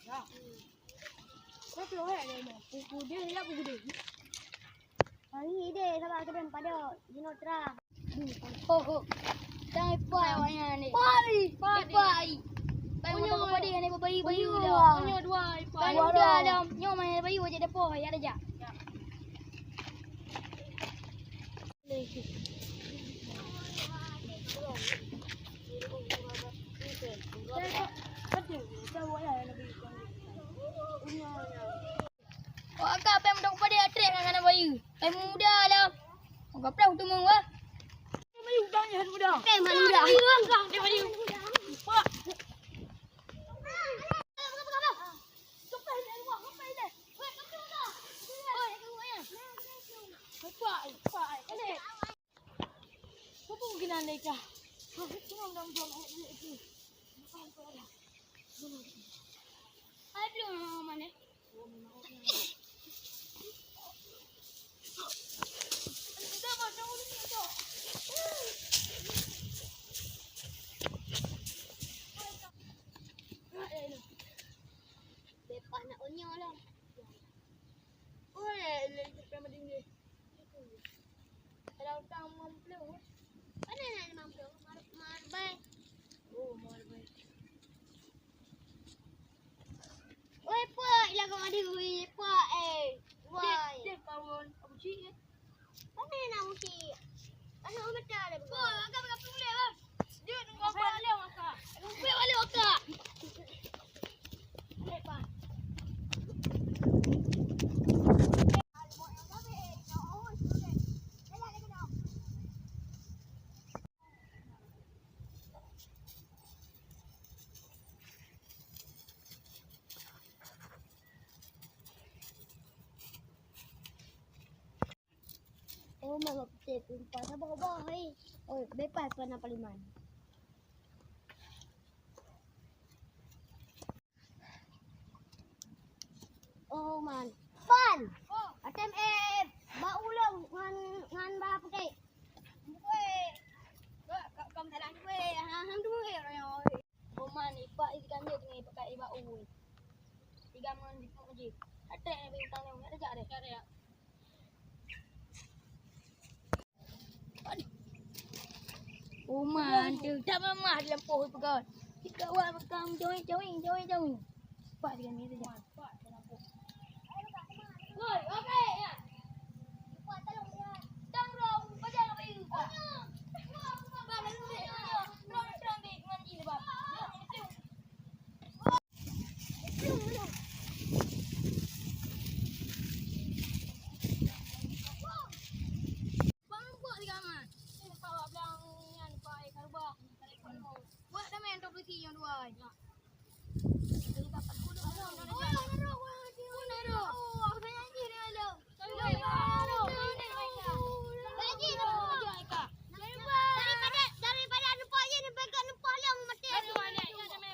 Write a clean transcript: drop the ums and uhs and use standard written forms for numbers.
Kau keluar ada mau. Pupu dia hilang pupu dia. Hari dia sabar ke dan pada Dino terang. Oh. Jangan pai awaknya ni. Pai. Pai. Pai motor kepada dia ni bayi dah. Punya dua. Pai dah dah. Nyo main bayi aja depo ya ada. Oh, agak apa yang pada atret dengan bayi. Pai muda dah. Agak pernah tu mung wah. Bayi udangnya muda. Pai muda. Dia bayi. Pak. Neka. Aduh, mana? Depan nak onyo lah. Kalau tak mampu. Mana nak mampu? Marbai. Oh, marbai. Oi, pak, ilah kau ada oi, pak Wai. Dia kawan Abu Cik. Mana nak musik? Mana orang betul ada? Kau agak berapa boleh bang? Dia tunggu apa dia maka. Rumput balik oka. Lepas. Oh, mama petik perempuan. Sabar-sabar, hai. Oi, bebas pernah paliman. Oh, man. Pan! Oh, Atem ba ulang ngan ba petik. weh. Kau salah ni weh. Hang tu weh orang oi. Rumah ni pak ikan dia ni pakai bau. Tiga mon di je. Ada yang bintang ni ada jak dia. Ada. Rumah tu tak mamah dalam pohon pegang. Kita awak pegang join. Pak tiga ni saja. Pak dalam pohon. Oi, okey ya. Pak tolong dia. Tang rong baca apa itu? Pak. Bang, lalu dia. Rong serang di mandi ni, Bang. Bang, buat di kamar. Ni Pak bilang yang Pak karubah. Buat dah main 23 yang dua. Ya. Kita dapat kudu. Oh, naruh.